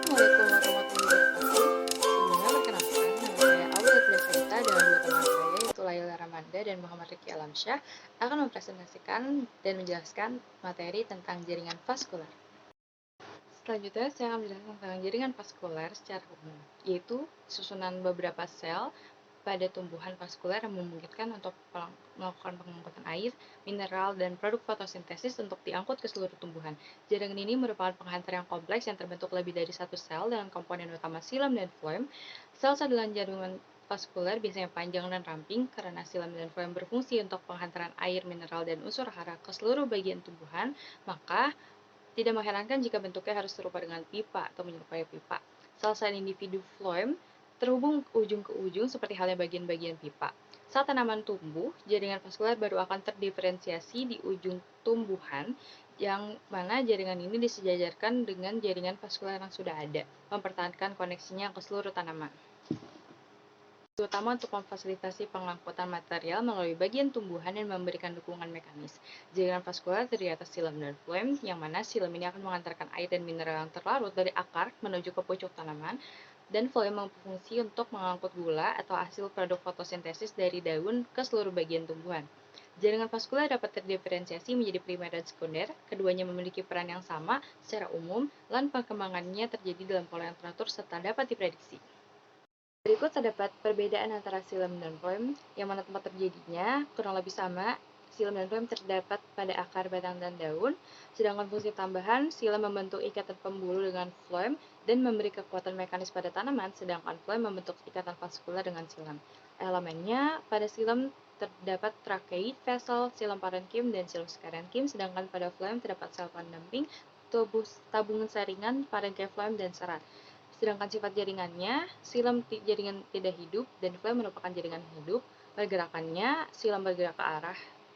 Assalamualaikum warahmatullahi wabarakatuh. Sebelumnya perkenalkan, nama saya Aulia Triasarita dan dua teman saya yaitu Laila Ramanda dan Muhammad Riki Alamsyah akan mempresentasikan dan menjelaskan materi tentang jaringan vaskular. Selanjutnya saya akan menjelaskan tentang jaringan vaskular secara umum, yaitu susunan beberapa sel pada tumbuhan vaskuler yang memungkinkan untuk melakukan pengangkutan air, mineral, dan produk fotosintesis untuk diangkut ke seluruh tumbuhan. Jaringan ini merupakan penghantar yang kompleks yang terbentuk lebih dari satu sel dengan komponen utama xilem dan floem. Sel-sel dalam jaringan vaskuler biasanya panjang dan ramping karena xilem dan floem berfungsi untuk penghantaran air, mineral, dan unsur hara ke seluruh bagian tumbuhan, maka tidak mengherankan jika bentuknya harus serupa dengan pipa atau menyerupai pipa. Sel-sel individu floem terhubung ujung ke ujung seperti halnya bagian-bagian pipa. Saat tanaman tumbuh, jaringan vaskuler baru akan terdiferensiasi di ujung tumbuhan, yang mana jaringan ini disejajarkan dengan jaringan vaskuler yang sudah ada, mempertahankan koneksinya ke seluruh tanaman. Terutama untuk memfasilitasi pengangkutan material melalui bagian tumbuhan dan memberikan dukungan mekanis. Jaringan vaskuler terdiri atas xilem dan floem, yang mana xilem ini akan mengantarkan air dan mineral yang terlarut dari akar menuju ke pucuk tanaman, dan floem berfungsi untuk mengangkut gula atau hasil produk fotosintesis dari daun ke seluruh bagian tumbuhan. Jaringan vaskuler dapat terdiferensiasi menjadi primer dan sekunder, keduanya memiliki peran yang sama secara umum, dan perkembangannya terjadi dalam pola yang teratur serta dapat diprediksi. Berikut terdapat perbedaan antara xilem dan floem, yang mana tempat terjadinya kurang lebih sama. Xilem dan floem terdapat pada akar, batang, dan daun, sedangkan fungsi tambahan, xilem membentuk ikatan pembuluh dengan floem dan memberi kekuatan mekanis pada tanaman, sedangkan floem membentuk ikatan vaskuler dengan xilem. Elemennya, pada xilem terdapat trakeid, vessel, xilem parenkim, dan xilem scarenkim, sedangkan pada floem terdapat sel pendamping, tabungan saringan, parenkefloem, dan serat. Sedangkan sifat jaringannya, xilem jaringan tidak hidup dan floem merupakan jaringan hidup. Pergerakannya, xilem bergerak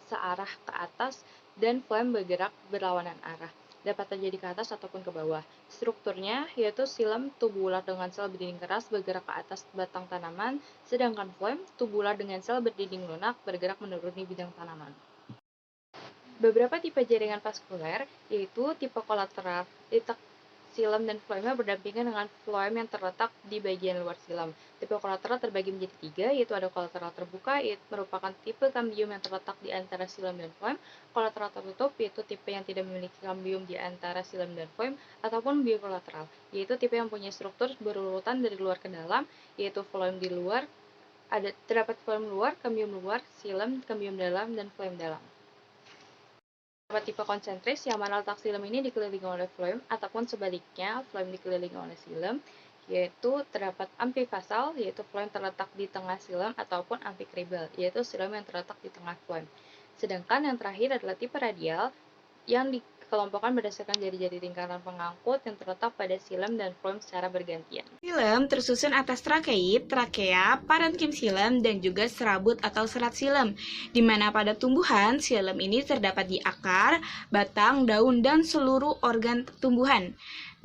searah ke atas dan floem bergerak berlawanan arah. Dapat terjadi ke atas ataupun ke bawah. Strukturnya yaitu xilem tubular dengan sel berdinding keras bergerak ke atas batang tanaman, sedangkan floem tubular dengan sel berdinding lunak bergerak menuruni bidang tanaman. Beberapa tipe jaringan vaskuler yaitu tipe kolateral, xilem dan floemnya berdampingan dengan floem yang terletak di bagian luar xilem. Tipe kolateral terbagi menjadi tiga, yaitu ada kolateral terbuka, yaitu merupakan tipe kambium yang terletak di antara xilem dan floem. Kolateral tertutup, yaitu tipe yang tidak memiliki kambium di antara xilem dan floem, ataupun bikolateral, yaitu tipe yang punya struktur berurutan dari luar ke dalam, yaitu floem di luar, terdapat floem luar, kambium luar, xilem, kambium dalam, dan floem dalam. Terdapat tipe konsentris, yang mana letak xilem ini dikelilingi oleh floem, ataupun sebaliknya, floem dikelilingi oleh xilem, yaitu terdapat amfifasal, yaitu floem terletak di tengah xilem, ataupun amfikribal, yaitu xilem yang terletak di tengah floem. Sedangkan yang terakhir adalah tipe radial, yang dikelompokkan berdasarkan jari-jari lingkaran pengangkut yang terletak pada xilem dan floem secara bergantian. Xilem tersusun atas trakeid, trakea, parenkim xilem, dan juga serabut atau serat xilem, di mana pada tumbuhan, xilem ini terdapat di akar, batang, daun, dan seluruh organ tumbuhan.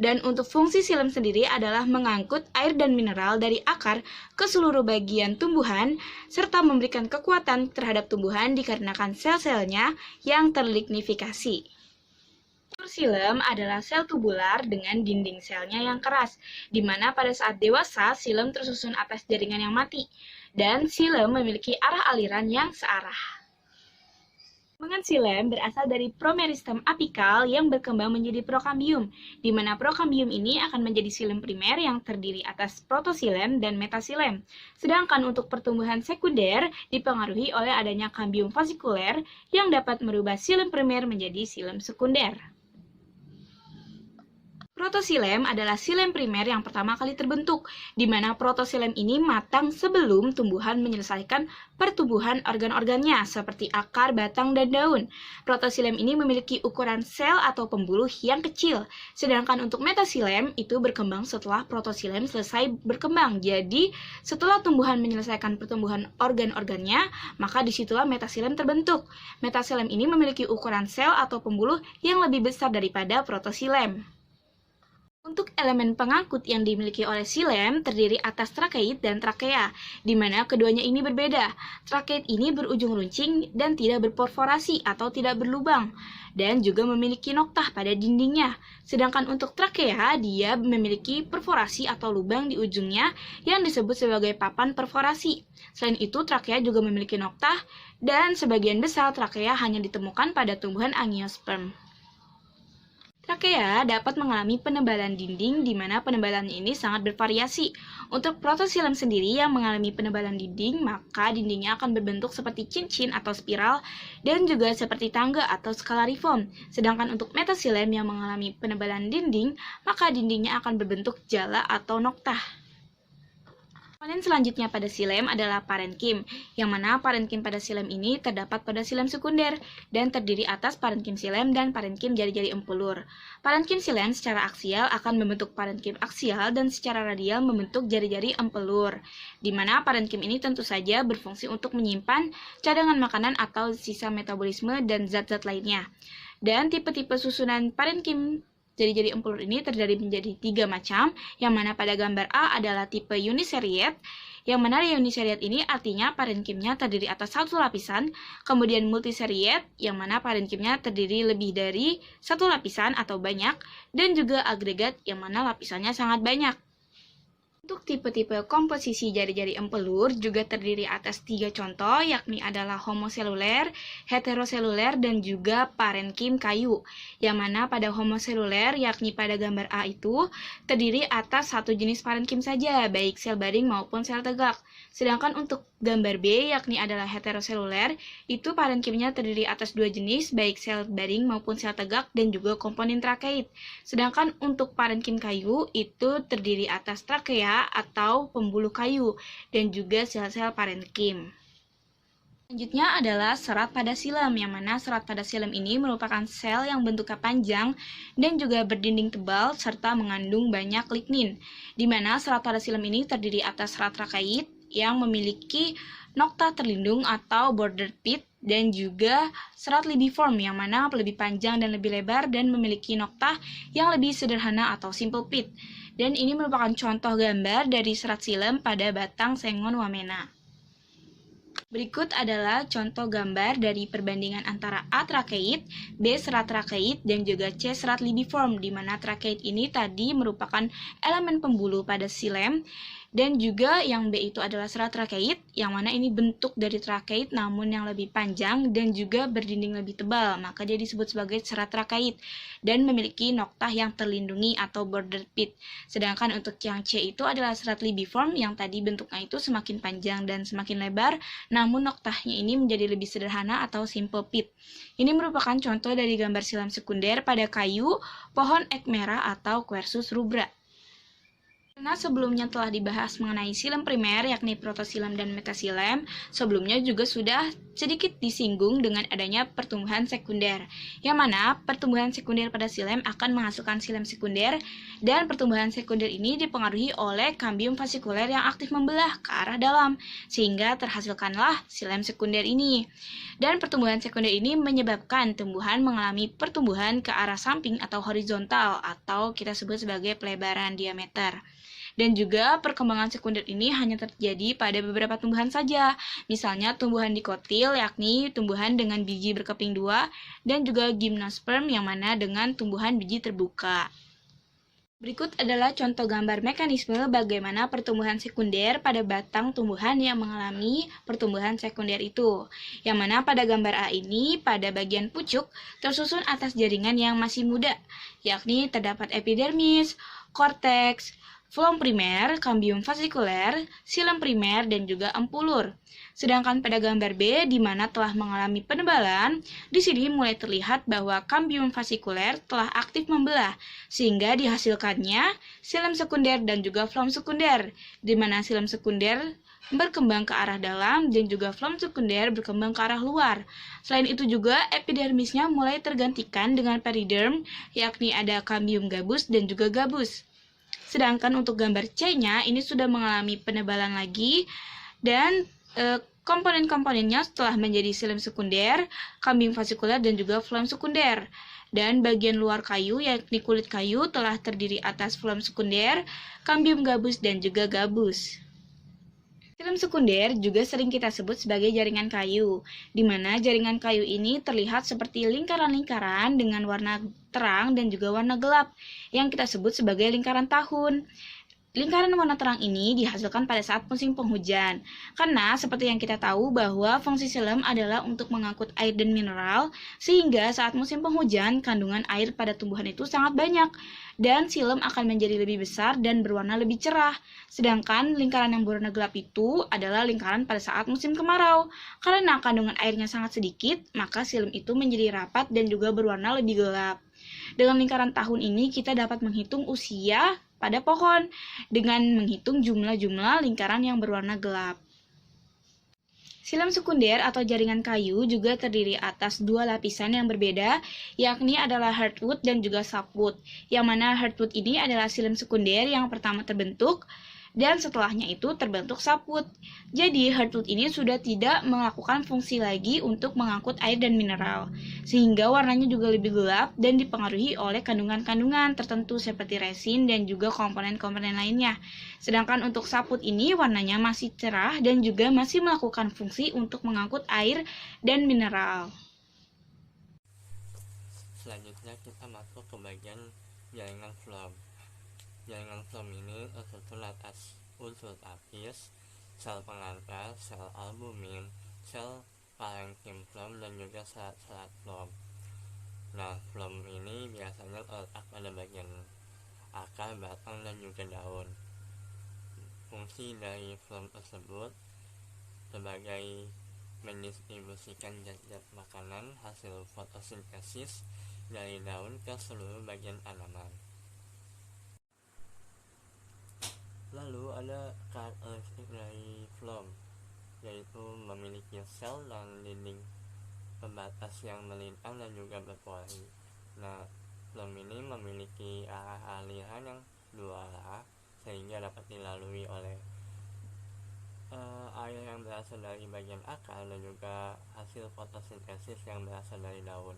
Dan untuk fungsi xilem sendiri adalah mengangkut air dan mineral dari akar ke seluruh bagian tumbuhan, serta memberikan kekuatan terhadap tumbuhan dikarenakan sel-selnya yang terlignifikasi. Xilem adalah sel tubular dengan dinding selnya yang keras, di mana pada saat dewasa xilem tersusun atas jaringan yang mati, dan xilem memiliki arah aliran yang searah. Kandungan xilem berasal dari promeristem apikal yang berkembang menjadi prokambium, di mana prokambium ini akan menjadi xilem primer yang terdiri atas protoxilem dan metaxilem. Sedangkan untuk pertumbuhan sekunder dipengaruhi oleh adanya kambium fasikuler yang dapat merubah xilem primer menjadi xilem sekunder. Protoxilem adalah xilem primer yang pertama kali terbentuk, di mana protoxilem ini matang sebelum tumbuhan menyelesaikan pertumbuhan organ-organnya, seperti akar, batang, dan daun. Protoxilem ini memiliki ukuran sel atau pembuluh yang kecil, sedangkan untuk metaxilem itu berkembang setelah protoxilem selesai berkembang. Jadi, setelah tumbuhan menyelesaikan pertumbuhan organ-organnya, maka disitulah metaxilem terbentuk. Metaxilem ini memiliki ukuran sel atau pembuluh yang lebih besar daripada protoxilem. Untuk elemen pengangkut yang dimiliki oleh silem terdiri atas trakeit dan trakea, di mana keduanya ini berbeda. Trakeit ini berujung runcing dan tidak berperforasi atau tidak berlubang, dan juga memiliki noktah pada dindingnya. Sedangkan untuk trakea, dia memiliki perforasi atau lubang di ujungnya yang disebut sebagai papan perforasi. Selain itu, trakea juga memiliki noktah, dan sebagian besar trakea hanya ditemukan pada tumbuhan angiosperm. Trakea dapat mengalami penebalan dinding di mana penebalannya ini sangat bervariasi. Untuk protosilem sendiri yang mengalami penebalan dinding, maka dindingnya akan berbentuk seperti cincin atau spiral dan juga seperti tangga atau skalariform. Sedangkan untuk metasilem yang mengalami penebalan dinding, maka dindingnya akan berbentuk jala atau noktah. Komponen selanjutnya pada silem adalah parenkim, yang mana parenkim pada silem ini terdapat pada silem sekunder dan terdiri atas parenkim silem dan parenkim jari-jari empulur. Parenkim silem secara aksial akan membentuk parenkim aksial dan secara radial membentuk jari-jari empulur, di mana parenkim ini tentu saja berfungsi untuk menyimpan cadangan makanan atau sisa metabolisme dan zat-zat lainnya. Dan tipe-tipe susunan parenkim jari-jari empulur ini terdiri menjadi 3 macam, yang mana pada gambar A adalah tipe uniseriate, yang mana uniseriate ini artinya parenkimnya terdiri atas satu lapisan, kemudian multiseriate, yang mana parenkimnya terdiri lebih dari satu lapisan atau banyak, dan juga agregat, yang mana lapisannya sangat banyak. Untuk tipe-tipe komposisi jari-jari empelur juga terdiri atas 3 contoh, yakni adalah homoseluler, heteroseluler, dan juga parenkim kayu. Yang mana pada homoseluler, yakni pada gambar A itu, terdiri atas satu jenis parenkim saja, baik sel baring maupun sel tegak. Sedangkan untuk gambar B, yakni adalah heteroseluler, itu parenkimnya terdiri atas 2 jenis, baik sel baring maupun sel tegak, dan juga komponen trakeit. Sedangkan untuk parenkim kayu, itu terdiri atas trakea atau pembuluh kayu dan juga sel-sel parenkim. Selanjutnya adalah serat pada silem, yang mana serat pada silem ini merupakan sel yang bentuknya panjang dan juga berdinding tebal serta mengandung banyak lignin, di mana serat pada silem ini terdiri atas serat trakait yang memiliki nokta terlindung atau border pit dan juga serat libiform yang mana lebih panjang dan lebih lebar dan memiliki nokta yang lebih sederhana atau simple pit. Dan ini merupakan contoh gambar dari serat silem pada batang sengon wamena. Berikut adalah contoh gambar dari perbandingan antara A trakeit, B serat trakeit, dan juga C serat libiform, di mana trakeit ini tadi merupakan elemen pembuluh pada silem, dan juga yang B itu adalah serat trakeit, yang mana ini bentuk dari trakeit namun yang lebih panjang dan juga berdinding lebih tebal, maka dia disebut sebagai serat trakeit dan memiliki noktah yang terlindungi atau border pit. Sedangkan untuk yang C itu adalah serat libiform yang tadi bentuknya itu semakin panjang dan semakin lebar, namun noktahnya ini menjadi lebih sederhana atau simple pit. Ini merupakan contoh dari gambar silem sekunder pada kayu, pohon ek merah atau Quercus rubra. Karena sebelumnya telah dibahas mengenai silem primer, yakni protosilem dan metasilem, sebelumnya juga sudah sedikit disinggung dengan adanya pertumbuhan sekunder, yang mana pertumbuhan sekunder pada silem akan menghasilkan silem sekunder, dan pertumbuhan sekunder ini dipengaruhi oleh kambium fasikuler yang aktif membelah ke arah dalam, sehingga terhasilkanlah silem sekunder ini. Dan pertumbuhan sekunder ini menyebabkan tumbuhan mengalami pertumbuhan ke arah samping atau horizontal, atau kita sebut sebagai pelebaran diameter. Dan juga perkembangan sekunder ini hanya terjadi pada beberapa tumbuhan saja, misalnya tumbuhan dikotil, yakni tumbuhan dengan biji berkeping 2, dan juga gymnosperm yang mana dengan tumbuhan biji terbuka. Berikut adalah contoh gambar mekanisme bagaimana pertumbuhan sekunder pada batang tumbuhan yang mengalami pertumbuhan sekunder itu. Yang mana pada gambar A ini, pada bagian pucuk, tersusun atas jaringan yang masih muda, yakni terdapat epidermis, korteks, floem primer, kambium fasikuler, silem primer, dan juga empulur. Sedangkan pada gambar B, di mana telah mengalami penebalan, di sini mulai terlihat bahwa kambium fasikuler telah aktif membelah, sehingga dihasilkannya silem sekunder dan juga floem sekunder, di mana silem sekunder berkembang ke arah dalam dan juga floem sekunder berkembang ke arah luar. Selain itu juga epidermisnya mulai tergantikan dengan periderm, yakni ada kambium gabus dan juga gabus. Sedangkan untuk gambar C-nya ini sudah mengalami penebalan lagi dan komponen-komponennya setelah menjadi silem sekunder, kambium fasikuler dan juga floem sekunder. Dan bagian luar kayu, yakni kulit kayu, telah terdiri atas phloem sekunder, cambium gabus, dan juga gabus. Xilem sekunder juga sering kita sebut sebagai jaringan kayu, di mana jaringan kayu ini terlihat seperti lingkaran-lingkaran dengan warna terang dan juga warna gelap, yang kita sebut sebagai lingkaran tahun. Lingkaran warna terang ini dihasilkan pada saat musim penghujan, karena seperti yang kita tahu bahwa fungsi xilem adalah untuk mengangkut air dan mineral, sehingga saat musim penghujan kandungan air pada tumbuhan itu sangat banyak, dan xilem akan menjadi lebih besar dan berwarna lebih cerah. Sedangkan lingkaran yang berwarna gelap itu adalah lingkaran pada saat musim kemarau. Karena kandungan airnya sangat sedikit, maka xilem itu menjadi rapat dan juga berwarna lebih gelap. Dengan lingkaran tahun ini kita dapat menghitung usia pada pohon dengan menghitung jumlah-jumlah lingkaran yang berwarna gelap. Xilem sekunder atau jaringan kayu juga terdiri atas dua lapisan yang berbeda, yakni adalah hardwood dan juga softwood. Yang mana hardwood ini adalah xilem sekunder yang pertama terbentuk, dan setelahnya itu terbentuk softwood. Jadi hardwood ini sudah tidak melakukan fungsi lagi untuk mengangkut air dan mineral, sehingga warnanya juga lebih gelap dan dipengaruhi oleh kandungan-kandungan tertentu seperti resin dan juga komponen-komponen lainnya. Sedangkan untuk softwood ini warnanya masih cerah dan juga masih melakukan fungsi untuk mengangkut air dan mineral. Selanjutnya kita masuk ke bagian jaringan phloem. Jaringan phloem ini tersusun atas unsur apis, sel pengantar, sel albumin, sel parenkim phloem, dan juga serat-serat phloem. Nah, phloem ini biasanya terletak pada bagian akar, batang, dan juga daun. Fungsi dari phloem tersebut sebagai mendistribusikan zat-zat makanan hasil fotosintesis dari daun ke seluruh bagian tanaman. Lalu ada karakteristik dari phloem, yaitu memiliki sel dan dinding pembatas yang melintang dan juga berpori. Nah, phloem ini memiliki arah aliran yang dua arah, sehingga dapat dilalui oleh air yang berasal dari bagian akar dan juga hasil fotosintesis yang berasal dari daun.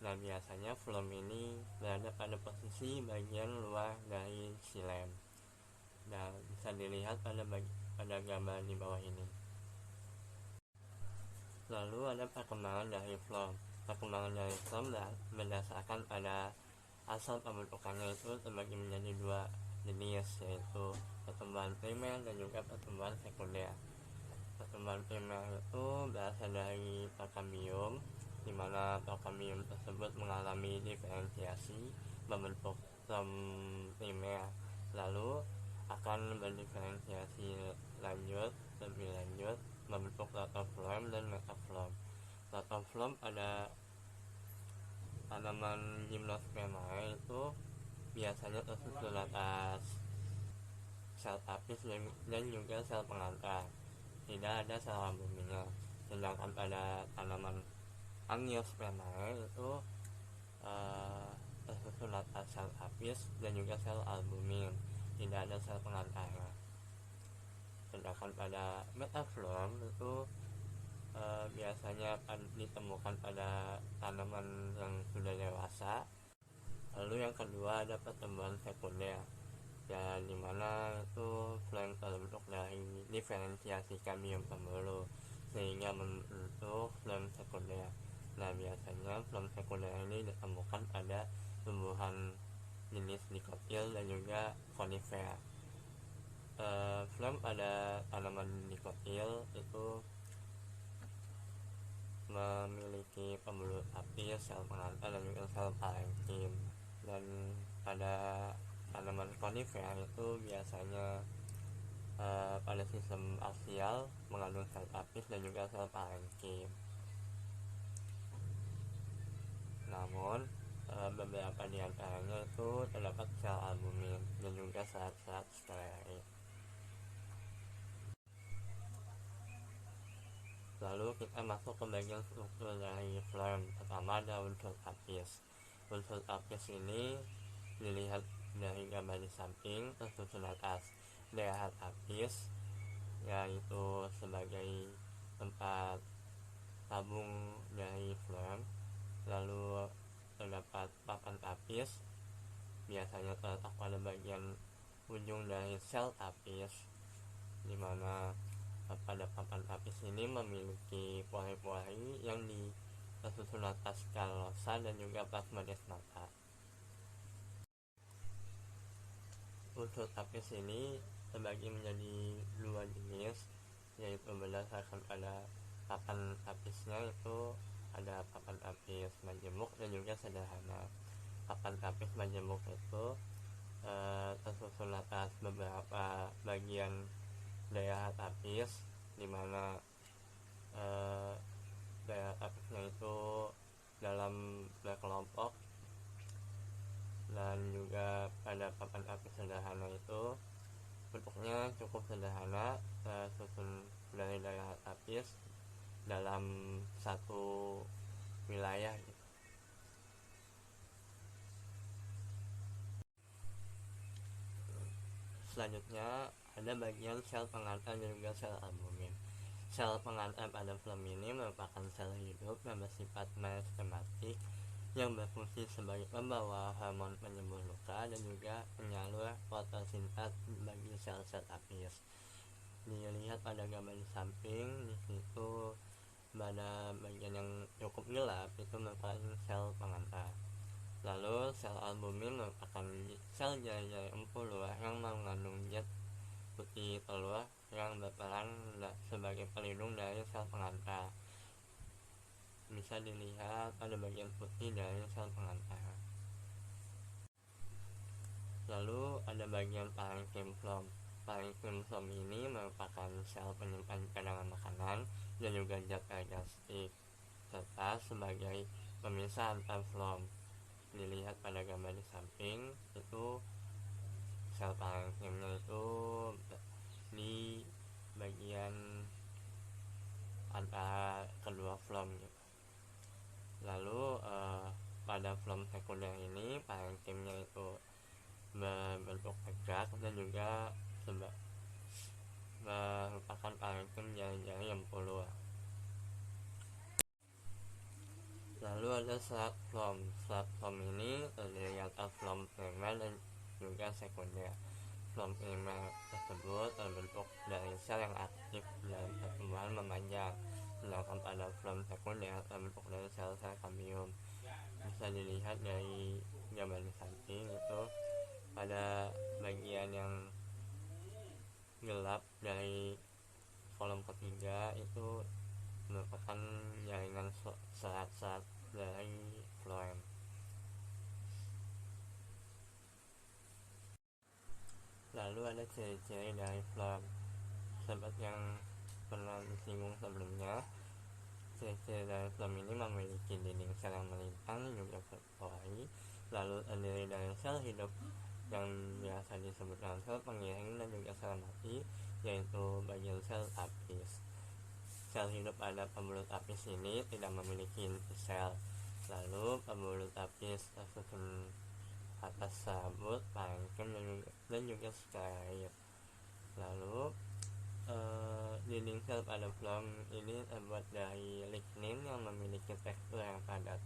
Nah, biasanya phloem ini berada pada posisi bagian luar dari xilem. Dan bisa dilihat pada gambar di bawah ini. Lalu ada perkembangan dari phloem. Perkembangan dari phloem berdasarkan pada asal pembentukannya itu terbagi menjadi dua jenis, yaitu pertumbuhan primer dan juga pertumbuhan sekunder. Pertumbuhan primer itu berasal dari prokambium, di mana prokambium tersebut mengalami diferensiasi membentuk phloem primer, lalu akan berdiferensiasi lebih lanjut membentuk rotofloem dan metafloem. Rotofloem pada tanaman Gymnospermae itu biasanya tersusun atas sel apis dan juga sel pengantar, tidak ada sel albuminnya. Sedangkan pada tanaman Angiospermae itu tersusun atas sel apis dan juga sel albumin, tidak ada sel pengantarnya. Sedangkan pada metafloem itu biasanya ditemukan pada tanaman yang sudah dewasa. Lalu yang kedua ada pertumbuhan sekunder, ya dimana itu phloem terbentuk dari diferensiasi kambium pembuluh sehingga membentuk phloem sekunder. Nah, biasanya phloem sekunder ini ditemukan pada tumbuhan jenis dikotil dan juga konifer. Phloem pada tanaman dikotil itu memiliki pembuluh apis, sel pengantar, dan juga sel parenkim. Dan pada tanaman konifer itu biasanya pada sistem aksial mengandung sel apis dan juga sel parenkim. Namun beberapa di antaranya itu terdapat sel albumin dan juga serat-serat skleroid. Lalu kita masuk ke bagian struktur dari phloem. Pertama ada unsur apis. Unsur apis ini dilihat dari gambar di samping tersusun atas daerah apis, yaitu sebagai tempat tabung dari phloem. Lalu terdapat papan tapis, biasanya terletak pada bagian ujung dari sel tapis, di mana pada papan tapis ini memiliki pori-pori yang tersusun atas kalosa dan juga plasma desmata. Unsur tapis ini terbagi menjadi dua jenis, yaitu berdasarkan pada papan tapisnya, itu ada papan tapis majemuk dan juga sederhana. Papan tapis majemuk itu tersusun atas beberapa bagian daerah tapis, dimana daerah tapisnya itu dalam berkelompok, dan juga pada papan tapis sederhana itu bentuknya cukup sederhana, tersusun dari daerah tapis dalam satu wilayah gitu. Selanjutnya ada bagian sel pengantar dan juga sel albumin. Sel pengantar pada film ini merupakan sel hidup yang bersifat meristematik yang berfungsi sebagai pembawa hormon penyembuh luka dan juga penyalur fotosintas bagi sel-sel tapis. Dilihat pada gambar di samping, di situ pada bagian yang cukup gelap itu merupakan sel pengantar. Lalu sel albumin merupakan sel jari-jari empuluh yang mengandung zat putih telur yang berperan sebagai pelindung dari sel pengantar. Bisa dilihat pada bagian putih dari sel pengantar. Lalu ada bagian parenchyma phloem. Parenchyma phloem ini merupakan sel penyimpan cadangan makanan dan juga zat digestif, serta sebagai pemisah antar phloem. Dilihat pada gambar di samping, itu sel parenchymnya itu di bagian antara kedua phloem gitu. Lalu pada phloem sekunder ini parenchymnya itu berbentuk tegak dan juga merupakan parenchym jari-jari empuluh. Lalu ada serat phloem. Serat phloem ini terdiri atas phloem primer dan juga sekunder. Phloem primer tersebut terbentuk dari sel yang aktif dalam pertumbuhan memanjang, sedangkan pada phloem sekunder terbentuk dari sel-sel kambium. Bisa dilihat dari gambar di samping, itu pada bagian yang gelap dari kolom ketiga itu merupakan jaringan serat-serat dari phloem. Lalu ada ciri-ciri dari phloem. Seperti yang pernah disinggung sebelumnya, ciri-ciri dari phloem ini memiliki dinding sel yang melintang juga berpori, lalu terdiri dari sel hidup yang biasa disebut dengan sel pengiring dan juga sel mati, yaitu bagian sel tapis. Sel hidup pada pembuluh tapis ini tidak memiliki inti sel. Lalu pembuluh tapis tersusun atas serabut, parenchym dan juga skleroid. Lalu dinding sel pada phloem ini terbuat dari lignin yang memiliki tekstur yang padat.